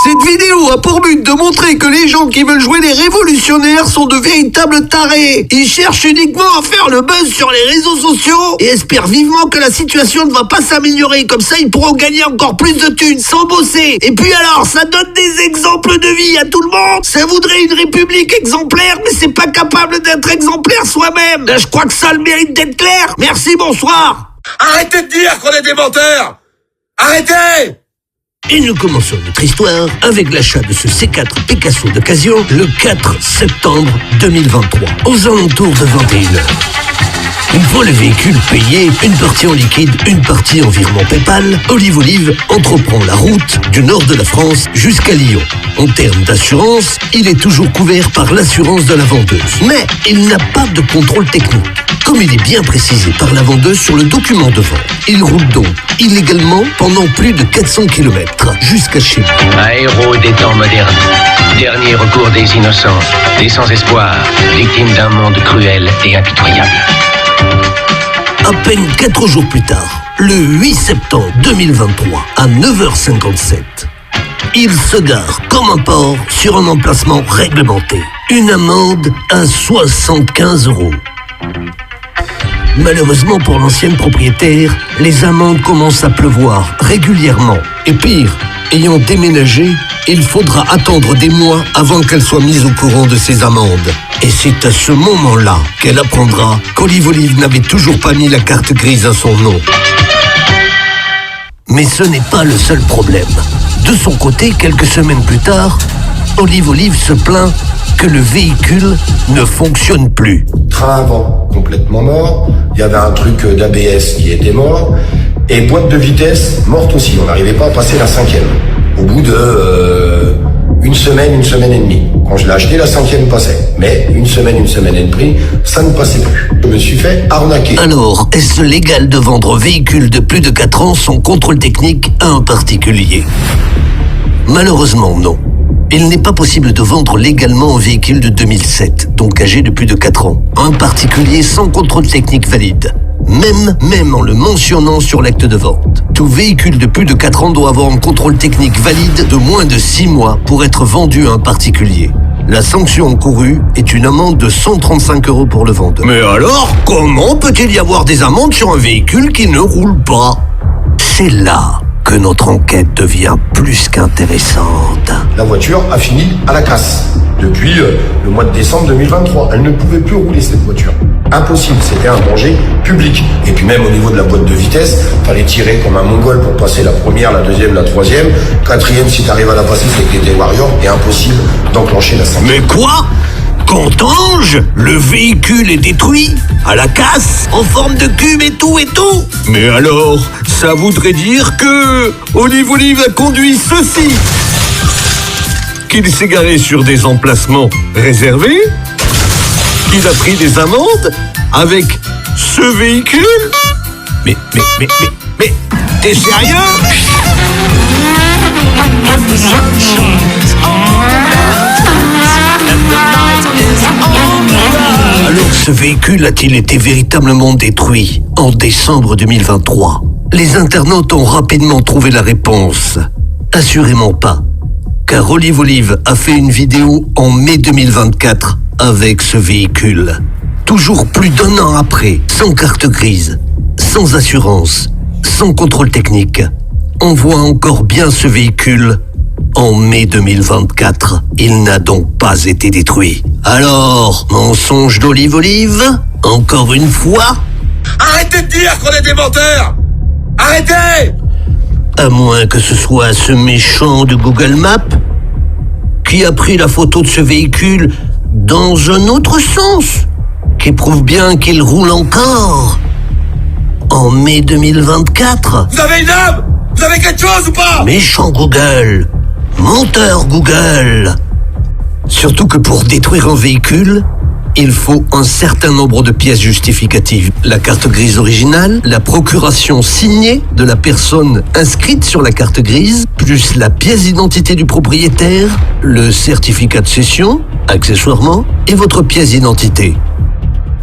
Cette vidéo a pour but de montrer que les gens qui veulent jouer les révolutionnaires sont de véritables tarés. Ils cherchent uniquement à faire le buzz sur les réseaux sociaux et espèrent vivement que la situation ne va pas s'améliorer. Comme ça, ils pourront gagner encore plus de thunes sans bosser. Et puis alors, ça donne des exemples de vie à tout le monde. Ça voudrait une république exemplaire, mais c'est pas capable d'être exemplaire soi-même. Je crois que ça a le mérite d'être clair. Merci, bonsoir. Arrêtez de dire qu'on est des menteurs. Arrêtez! Et nous commençons notre histoire avec l'achat de ce C4 Picasso d'occasion le 4 septembre 2023, aux alentours de 21h. Une fois le véhicule payé, une partie en liquide, une partie en virement PayPal, Olive entreprend la route du nord de la France jusqu'à Lyon. En termes d'assurance, il est toujours couvert par l'assurance de la vendeuse. Mais il n'a pas de contrôle technique, comme il est bien précisé par la vendeuse sur le document de vente. Il roule donc illégalement pendant plus de 400 km jusqu'à chez lui. Un héros des temps modernes. Dernier recours des innocents, des sans-espoir, victimes d'un monde cruel et impitoyable. À peine 4 jours plus tard, le 8 septembre 2023, à 9h57, il se gare comme un porc sur un emplacement réglementé. Une amende à 75 €. Malheureusement pour l'ancienne propriétaire, les amendes commencent à pleuvoir régulièrement. Et pire, ayant déménagé, il faudra attendre des mois avant qu'elle soit mise au courant de ces amendes. Et c'est à ce moment-là qu'elle apprendra qu'Olive n'avait toujours pas mis la carte grise à son nom. Mais ce n'est pas le seul problème. De son côté, quelques semaines plus tard, Olive se plaint que le véhicule ne fonctionne plus. Train avant complètement mort, il y avait un truc d'ABS qui était mort, et boîte de vitesse morte aussi, on n'arrivait pas à passer la 5e. Au bout de une semaine et demie. Quand je l'ai acheté, la 5e passait. Mais une semaine et demie, ça ne passait plus. Je me suis fait arnaquer. Alors, est-ce légal de vendre véhicule de plus de 4 ans sans contrôle technique à un particulier? Malheureusement, non. Il n'est pas possible de vendre légalement un véhicule de 2007, donc âgé de plus de 4 ans, à un particulier sans contrôle technique valide. Même en le mentionnant sur l'acte de vente. Tout véhicule de plus de 4 ans doit avoir un contrôle technique valide de moins de 6 mois pour être vendu à un particulier. La sanction encourue est une amende de 135 € pour le vendeur. Mais alors, comment peut-il y avoir des amendes sur un véhicule qui ne roule pas? C'est là que notre enquête devient plus qu'intéressante. La voiture a fini à la casse. Depuis le mois de décembre 2023, elle ne pouvait plus rouler cette voiture. Impossible, c'était un danger public. Et puis même au niveau de la boîte de vitesse, fallait tirer comme un mongol pour passer la première, la deuxième, la troisième. 4e, si t'arrives à la passer, c'est que t'étais warrior. Et impossible d'enclencher la 5e. Mais quoi? Qu'entends-je? Le véhicule est détruit, à la casse, en forme de cube et tout. Mais alors, ça voudrait dire que Olive a conduit ceci. Qu'il s'est garé sur des emplacements réservés, qu'il a pris des amendes avec ce véhicule. Mais, t'es sérieux? Alors ce véhicule a-t-il été véritablement détruit en décembre 2023? Les internautes ont rapidement trouvé la réponse. Assurément pas, car Olive a fait une vidéo en mai 2024 avec ce véhicule. Toujours plus d'1 an après, sans carte grise, sans assurance, sans contrôle technique, on voit encore bien ce véhicule. En mai 2024, il n'a donc pas été détruit. Alors, mensonge d'Olive, encore une fois? Arrêtez de dire qu'on est des menteurs. Arrêtez! À moins que ce soit ce méchant de Google Maps qui a pris la photo de ce véhicule dans un autre sens, qui prouve bien qu'il roule encore en mai 2024. Vous avez une âme? Vous avez quelque chose ou pas? Méchant Google, menteur Google. Surtout que pour détruire un véhicule, il faut un certain nombre de pièces justificatives. La carte grise originale, la procuration signée de la personne inscrite sur la carte grise, plus la pièce d'identité du propriétaire, le certificat de cession, accessoirement, et votre pièce d'identité.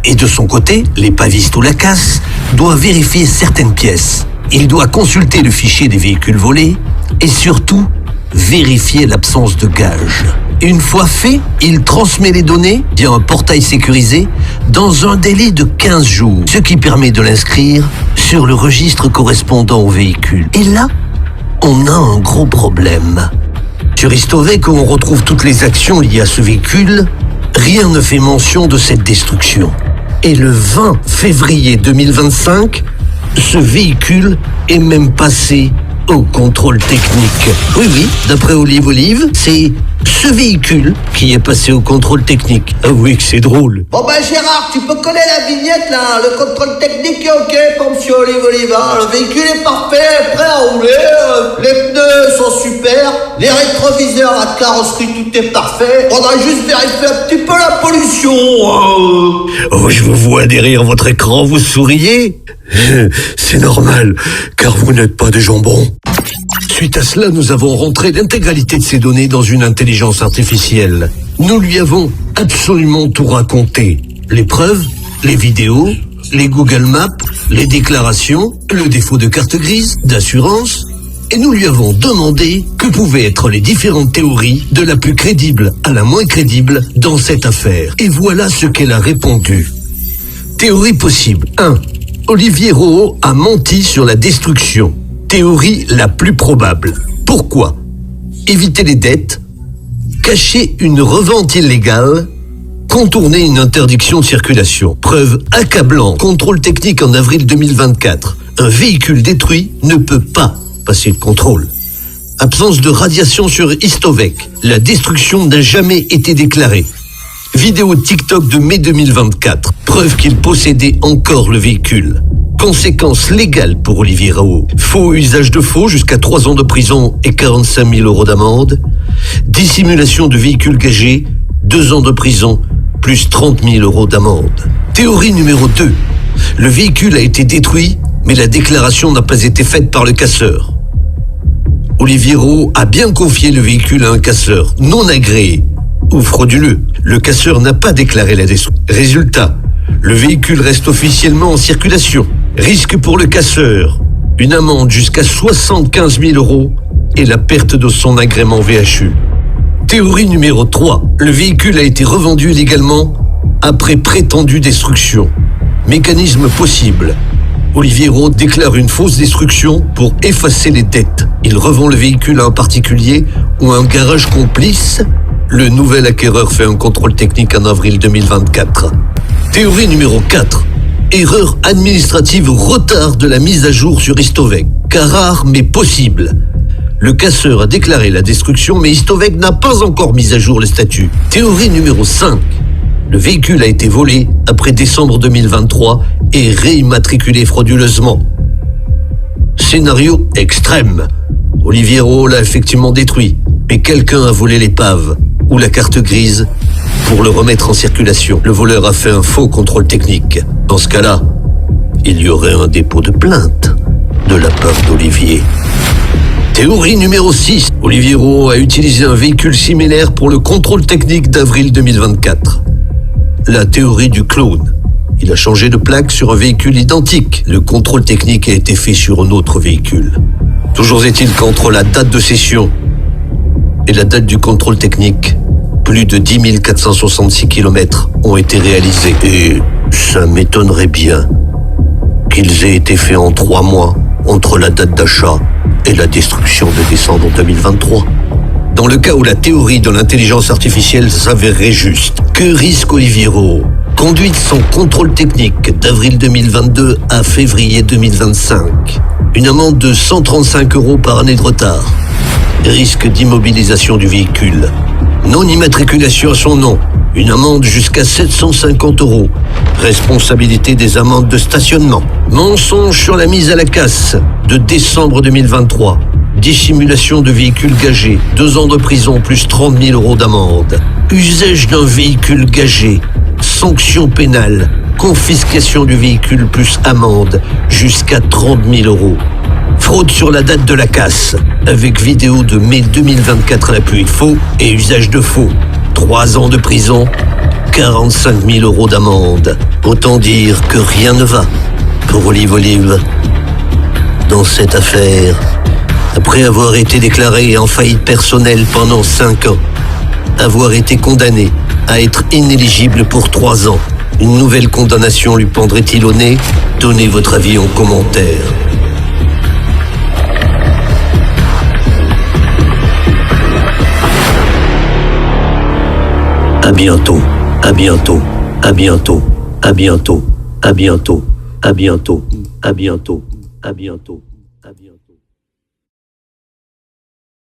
Et de son côté, l'épaviste ou la casse doit vérifier certaines pièces. Il doit consulter le fichier des véhicules volés et surtout vérifier l'absence de gage. Une fois fait, il transmet les données via un portail sécurisé dans un délai de 15 jours, ce qui permet de l'inscrire sur le registre correspondant au véhicule. Et là, on a un gros problème. Sur Istovec, où on retrouve toutes les actions liées à ce véhicule, rien ne fait mention de cette destruction. Et le 20 février 2025, ce véhicule est même passé au contrôle technique. Oui, d'après Olive, c'est ce véhicule qui est passé au contrôle technique. Ah oui, que c'est drôle. Bon ben Gérard, tu peux coller la vignette là, le contrôle technique est ok pour monsieur Olive, hein. Le véhicule est parfait, prêt à rouler, les pneus sont super, les rétroviseurs, la carrosserie, tout est parfait. On a juste vérifié un petit peu la pollution. Oh, je vous vois derrière votre écran, vous souriez. C'est normal, car vous n'êtes pas des jambons. Suite à cela, nous avons rentré l'intégralité de ces données dans une intelligence artificielle. Nous lui avons absolument tout raconté. Les preuves, les vidéos, les Google Maps, les déclarations, le défaut de carte grise, d'assurance. Et nous lui avons demandé que pouvaient être les différentes théories de la plus crédible à la moins crédible dans cette affaire. Et voilà ce qu'elle a répondu. Théorie possible. 1. Olivier Rohaut a menti sur la destruction. Théorie la plus probable. Pourquoi? Éviter les dettes, cacher une revente illégale, contourner une interdiction de circulation. Preuve accablante. Contrôle technique en avril 2024. Un véhicule détruit ne peut pas passer le contrôle. Absence de radiation sur Istovec. La destruction n'a jamais été déclarée. Vidéo TikTok de mai 2024. Preuve qu'il possédait encore le véhicule. Conséquences légales pour Olivier Rohaut. Faux usage de faux jusqu'à 3 ans de prison et 45 000 € d'amende. Dissimulation de véhicule gagé, 2 ans de prison, plus 30 000 € d'amende. Théorie numéro 2. Le véhicule a été détruit, mais la déclaration n'a pas été faite par le casseur. Olivier Rohaut a bien confié le véhicule à un casseur non agréé ou frauduleux. Le casseur n'a pas déclaré la destruction. Résultat, le véhicule reste officiellement en circulation. Risque pour le casseur, une amende jusqu'à 75 000 € et la perte de son agrément VHU. Théorie numéro 3. Le véhicule a été revendu illégalement après prétendue destruction. Mécanisme possible. Olivier Rohaut déclare une fausse destruction pour effacer les dettes. Il revend le véhicule à un particulier ou à un garage complice. Le nouvel acquéreur fait un contrôle technique en avril 2024. Théorie numéro 4. Erreur administrative ou retard de la mise à jour sur Istovec. Cas rare mais possible. Le casseur a déclaré la destruction mais Istovec n'a pas encore mis à jour le statut. Théorie numéro 5. Le véhicule a été volé après décembre 2023 et réimmatriculé frauduleusement. Scénario extrême. Olivier Rohaut l'a effectivement détruit, mais quelqu'un a volé l'épave ou la carte grise pour le remettre en circulation. Le voleur a fait un faux contrôle technique. Dans ce cas-là, il y aurait un dépôt de plainte de la part d'Olivier. Théorie numéro 6. Olivier Rohaut a utilisé un véhicule similaire pour le contrôle technique d'avril 2024. La théorie du clone. Il a changé de plaque sur un véhicule identique. Le contrôle technique a été fait sur un autre véhicule. Toujours est-il qu'entre la date de cession et la date du contrôle technique, plus de 10 466 km ont été réalisés. Et ça m'étonnerait bien qu'ils aient été faits en 3 mois entre la date d'achat et la destruction de décembre 2023. Dans le cas où la théorie de l'intelligence artificielle s'avérerait juste, que risque Olivier Rohaut? Conduite sans contrôle technique d'avril 2022 à février 2025. Une amende de 135 € par année de retard. Risque d'immobilisation du véhicule. Non-immatriculation à son nom. Une amende jusqu'à 750 €. Responsabilité des amendes de stationnement. Mensonge sur la mise à la casse de décembre 2023. Dissimulation de véhicule gagé. 2 ans de prison plus 30 000 € d'amende. Usage d'un véhicule gagé. Sanction pénale. Confiscation du véhicule plus amende jusqu'à 30 000 €. Fraude sur la date de la casse, avec vidéo de mai 2024 à l'appui. Faux et usage de faux. 3 ans de prison, 45 000 € d'amende. Autant dire que rien ne va pour Olive. Dans cette affaire, Après avoir été déclaré en faillite personnelle pendant 5 ans, avoir été condamné à être inéligible pour 3 ans, une nouvelle condamnation lui pendrait-il au nez? Donnez votre avis en commentaire. À bientôt, à bientôt, à bientôt, à bientôt, à bientôt, à bientôt, à bientôt, à bientôt.